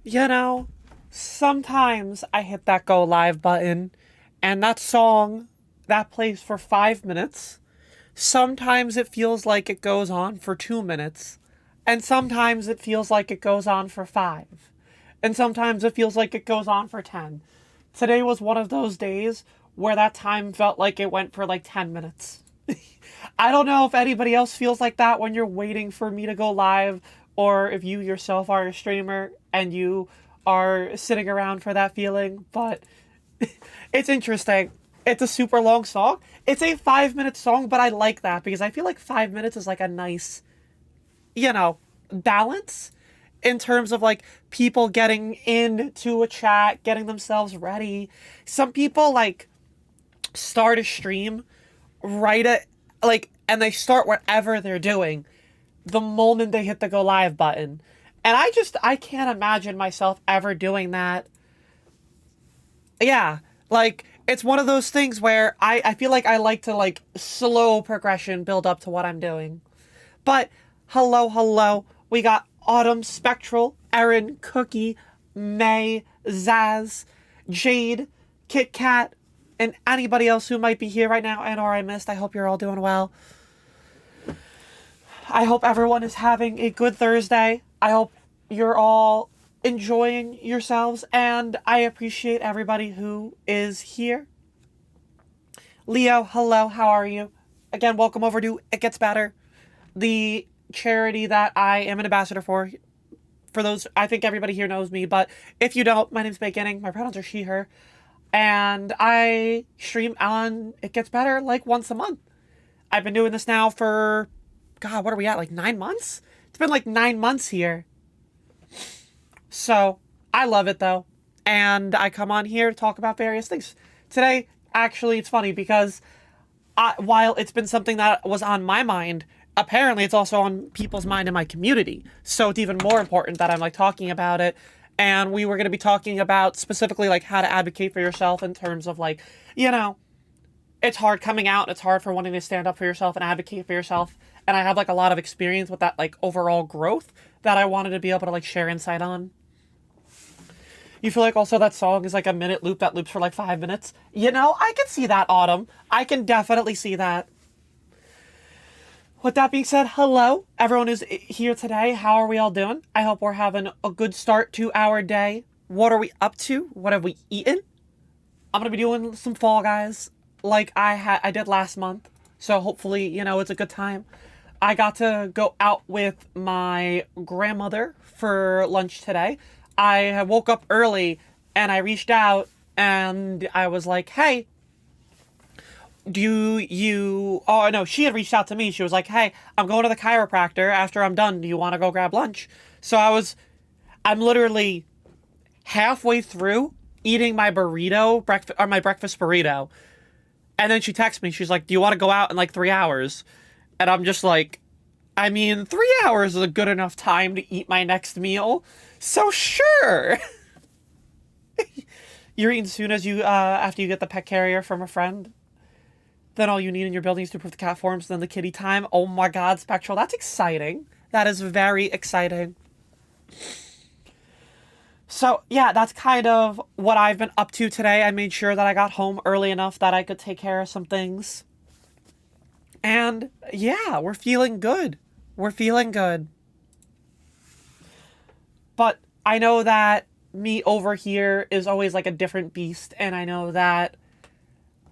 You know, sometimes I hit that go live button and that song that plays for 5 minutes. Sometimes it feels like it goes on for 2 minutes. And sometimes it feels like it goes on for five. And sometimes it feels like it goes on for 10. Today was one of those days where that time felt like it went for like 10 minutes. I don't know if anybody else feels like that when you're waiting for me to go live, or if you yourself are a streamer and you are sitting around for that feeling, but it's interesting. It's a super long song. It's a 5 minute song, but I like that because I feel like 5 minutes is like a nice, you know, balance in terms of like people getting into a chat, getting themselves ready. Some people like start a stream right at like, and they start whatever they're doing the moment they hit the go live button. And I can't imagine myself ever doing that. Yeah, like it's one of those things where I feel like I like to like slow progression build up to what I'm doing. But hello, we got Autumn, Spectral, Erin, Cookie, May, Zaz, Jade, Kit Kat, and anybody else who might be here right now and or I missed. I hope you're all doing well. I hope everyone is having a good Thursday. I hope you're all enjoying yourselves, and I appreciate everybody who is here. Leo, hello, how are you? Again, welcome over to It Gets Better, the charity that I am an ambassador for. For those, I think everybody here knows me, but if you don't, my name's Baeginning. My pronouns are she, her. And I stream on It Gets Better like once a month. I've been doing this now for, God, what are we at? Like 9 months? It's been like 9 months here. So I love it though. And I come on here to talk about various things. Today, actually, it's funny because while it's been something that was on my mind, apparently it's also on people's mind in my community. So it's even more important that I'm like talking about it. And we were going to be talking about specifically like how to advocate for yourself in terms of like, you know, it's hard coming out. It's hard for wanting to stand up for yourself and advocate for yourself. And I have like a lot of experience with that like overall growth that I wanted to be able to like share insight on. You feel like also that song is like a minute loop that loops for like 5 minutes? You know, I can see that, Autumn. I can definitely see that. With that being said, hello. Everyone is here today. How are we all doing? I hope we're having a good start to our day. What are we up to? What have we eaten? I'm going to be doing some Fall Guys like I did last month. So hopefully, you know, it's a good time. I got to go out with my grandmother for lunch today. I woke up early and I reached out and I was like, hey, oh no, she had reached out to me. She was like, hey, I'm going to the chiropractor after I'm done. Do you want to go grab lunch? So I'm literally halfway through eating my my breakfast burrito. And then she texts me. She's like, do you want to go out in like 3 hours? And I'm just like, I mean, 3 hours is a good enough time to eat my next meal. So sure. You're eating soon as after you get the pet carrier from a friend. Then all you need in your building is to prove the cat forms, then the kitty time. Oh my God, Spectral, that's exciting. That is very exciting. So yeah, that's kind of what I've been up to today. I made sure that I got home early enough that I could take care of some things. And yeah, we're feeling good. We're feeling good. But I know that me over here is always like a different beast, and I know that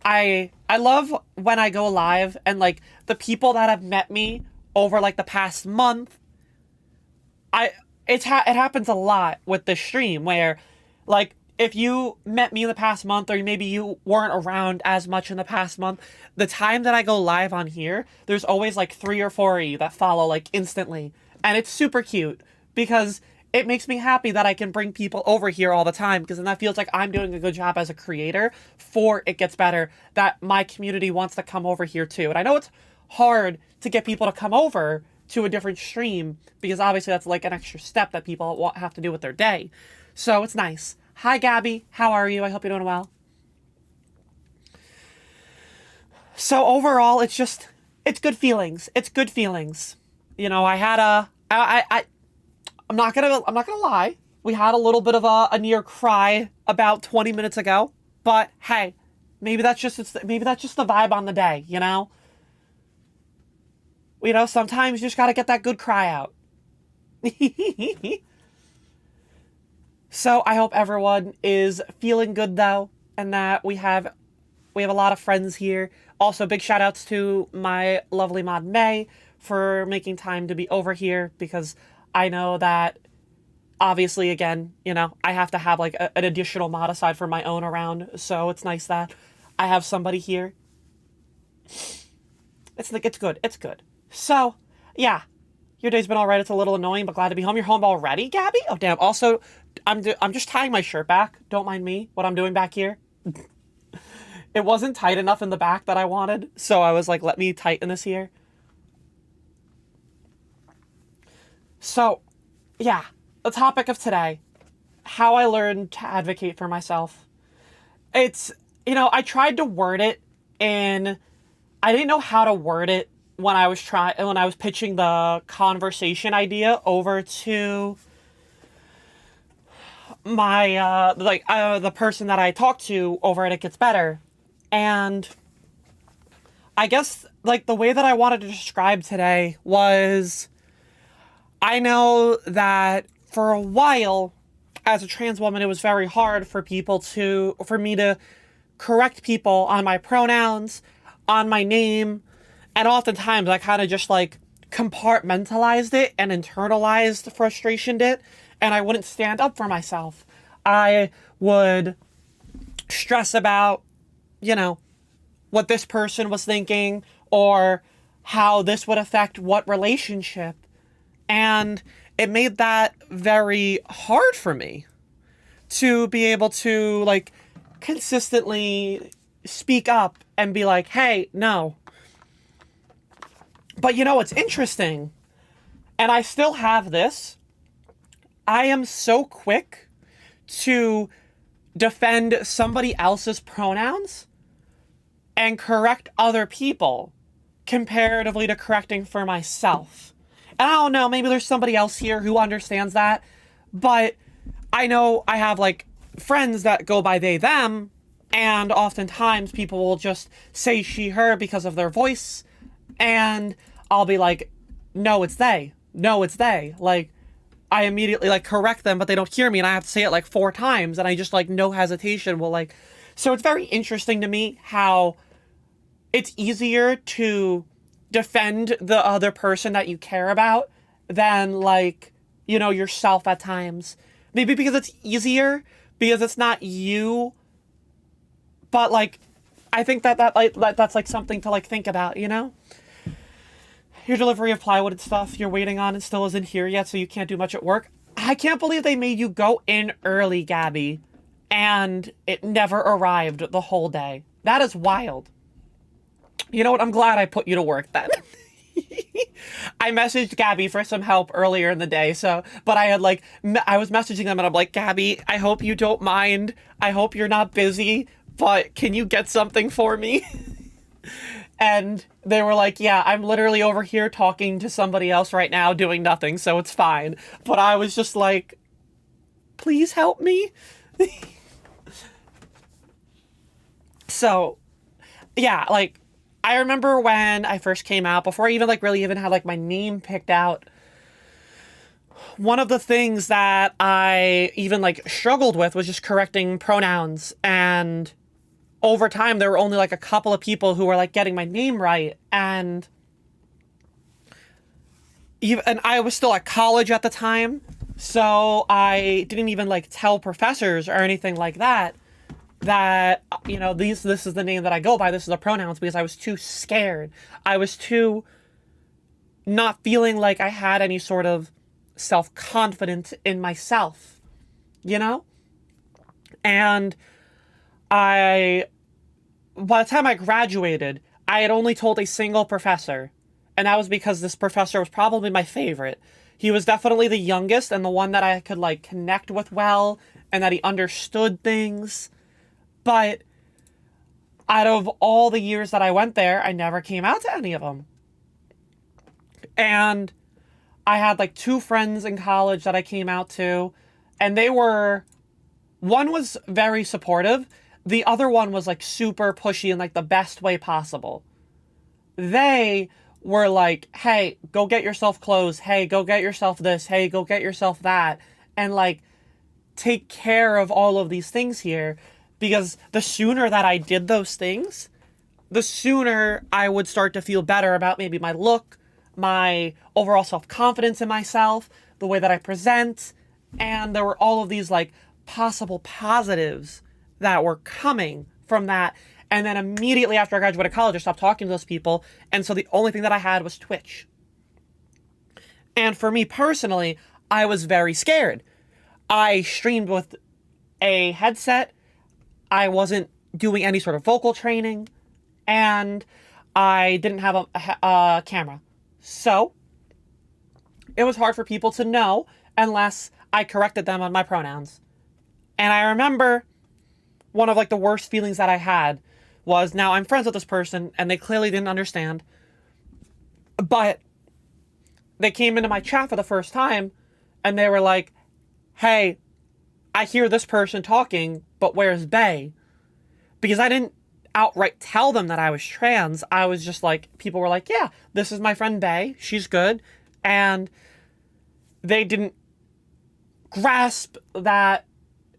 I love when I go live and like the people that have met me over like the past month. It happens a lot with the stream where like if you met me in the past month or maybe you weren't around as much in the past month, the time that I go live on here, there's always like 3 or 4 of you that follow like instantly. And it's super cute because it makes me happy that I can bring people over here all the time because then that feels like I'm doing a good job as a creator for It Gets Better, that my community wants to come over here too. And I know it's hard to get people to come over to a different stream because obviously that's like an extra step that people have to do with their day. So it's nice. Hi, Gabby. How are you? I hope you're doing well. So overall, it's good feelings. It's good feelings. You know, I'm not gonna lie. We had a little bit of a near cry about 20 minutes ago, but hey, maybe that's just the vibe on the day, you know? You know, sometimes you just gotta get that good cry out. So I hope everyone is feeling good though, and that we have a lot of friends here. Also, big shout outs to my lovely mod May for making time to be over here, because I know that obviously, again, you know, I have to have like an additional mod aside from my own around, so it's nice that I have somebody here. It's like, it's good. It's good. So, yeah. Your day's been all right. It's a little annoying, but glad to be home. You're home already, Gabby? Oh, damn. Also, I'm just tying my shirt back. Don't mind me, what I'm doing back here. It wasn't tight enough in the back that I wanted, so I was like, let me tighten this here. So, yeah. The topic of today, how I learned to advocate for myself. It's, you know, I tried to word it, and I didn't know how to word it when I was pitching the conversation idea over to my the person that I talked to over at It Gets Better. And I guess like the way that I wanted to describe today was, I know that for a while as a trans woman, it was very hard for me to correct people on my pronouns, on my name. And oftentimes I kind of just like compartmentalized it and internalized frustration it. And I wouldn't stand up for myself. I would stress about, you know, what this person was thinking or how this would affect what relationship. And it made that very hard for me to be able to like consistently speak up and be like, hey, no. But you know what's interesting? And I still have this. I am so quick to defend somebody else's pronouns and correct other people comparatively to correcting for myself. And I don't know, maybe there's somebody else here who understands that, but I know I have like friends that go by they, them, and oftentimes people will just say she, her because of their voice, and I'll be like, no, it's they. No, it's they. Like, I immediately like correct them, but they don't hear me, and I have to say it like 4 times, and I just like no hesitation will like. So it's very interesting to me how it's easier to defend the other person that you care about than like, you know, yourself at times. Maybe because it's easier, because it's not you, but like, I think that's like something to like think about, you know? Your delivery of plywood and stuff you're waiting on and still isn't here yet, so you can't do much at work. I can't believe they made you go in early, Gabby, and it never arrived the whole day. That is wild. You know what? I'm glad I put you to work then. I messaged Gabby for some help earlier in the day, but I had like, I was messaging them and I'm like, Gabby, I hope you don't mind. I hope you're not busy, but can you get something for me? And they were like, yeah, I'm literally over here talking to somebody else right now doing nothing, so it's fine. But I was just like, please help me. So, yeah, like, I remember when I first came out, before I even like really even had like my name picked out, one of the things that I even like struggled with was just correcting pronouns. And over time, there were only like a couple of people who were like getting my name right. And I was still at college at the time, so I didn't even like tell professors or anything like that, you know, this is the name that I go by, this is the pronouns, because I was too scared. I was too not feeling like I had any sort of self-confidence in myself, you know? And by the time I graduated, I had only told a single professor, and that was because this professor was probably my favorite. He was definitely the youngest and the one that I could like connect with well, and that he understood things. But out of all the years that I went there, I never came out to any of them. And I had like 2 friends in college that I came out to, And one was very supportive. The other one was like super pushy in like the best way possible. They were like, hey, go get yourself clothes. Hey, go get yourself this. Hey, go get yourself that. And like, take care of all of these things here. Because the sooner that I did those things, the sooner I would start to feel better about maybe my look, my overall self-confidence in myself, the way that I present. And there were all of these like possible positives that were coming from that. And then immediately after I graduated college, I stopped talking to those people. And so the only thing that I had was Twitch. And for me personally, I was very scared. I streamed with a headset. I wasn't doing any sort of vocal training. And I didn't have a camera. So it was hard for people to know unless I corrected them on my pronouns. And I remember one of like the worst feelings that I had was, now I'm friends with this person and they clearly didn't understand, but they came into my chat for the first time and they were like, hey, I hear this person talking, but where's Bae? Because I didn't outright tell them that I was trans. I was just like, people were like, yeah, this is my friend Bae. She's good. And they didn't grasp that